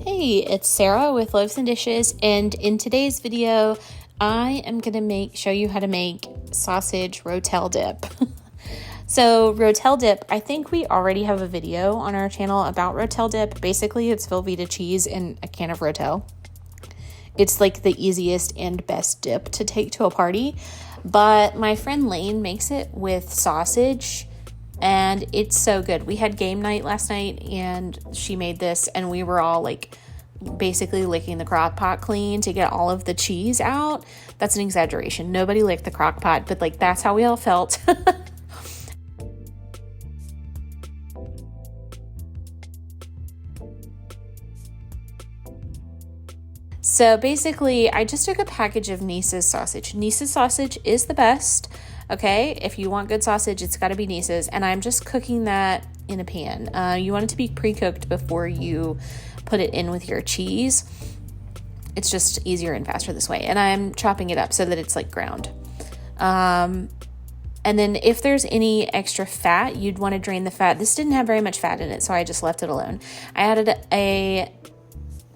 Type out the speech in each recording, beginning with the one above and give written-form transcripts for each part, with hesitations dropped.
Hey, it's Sarah with Loaves and Dishes, and in today's video, I am going to show you how to make sausage Rotel dip. So Rotel dip, I think we already have a video on our channel about Rotel dip. Basically, it's Velveeta cheese in a can of Rotel. It's like the easiest and best dip to take to a party, but my friend Lane makes it with sausage, and it's so good. We had game night last night and she made this, and we were all like basically licking the crock pot clean to get all of the cheese out. That's an exaggeration. Nobody licked the crock pot, but like that's how we all felt. So basically, I just took a package of Nice's sausage. Nice's sausage is the best. Okay, if you want good sausage, it's got to be Nice's, and I'm just cooking that in a pan. You want it to be pre-cooked before you put it in with your cheese. It's just easier and faster this way, and I'm chopping it up so that it's like ground. And then if there's any extra fat, you'd want to drain the fat. This didn't have very much fat in it, so I just left it alone. I added a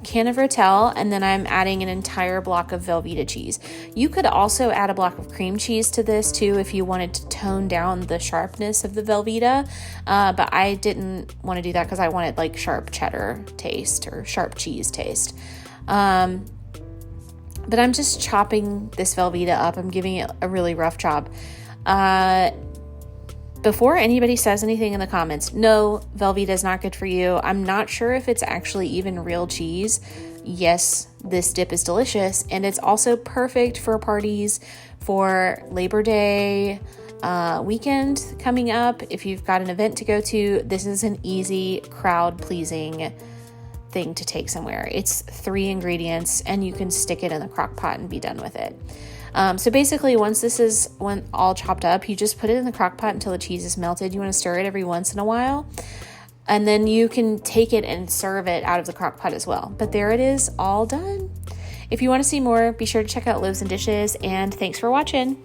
can of Rotel, and then I'm adding an entire block of Velveeta cheese. You could also add a block of cream cheese to this too if you wanted to tone down the sharpness of the Velveeta, but I didn't want to do that because I wanted like sharp cheddar taste or sharp cheese taste. But I'm just chopping this Velveeta up. I'm giving it a really rough chop. Before anybody says anything in the comments, no, Velveeta is not good for you. I'm not sure if it's actually even real cheese. Yes, this dip is delicious, and it's also perfect for parties, for Labor Day weekend coming up. If you've got an event to go to, this is an easy, crowd-pleasing thing to take somewhere. It's 3 ingredients, and you can stick it in the crock pot and be done with it. So basically, once this is all chopped up, you just put it in the crock pot until the cheese is melted. You want to stir it every once in a while, and then you can take it and serve it out of the crock pot as well. But there it is, all done. If you want to see more, be sure to check out Loaves and Dishes, and thanks for watching.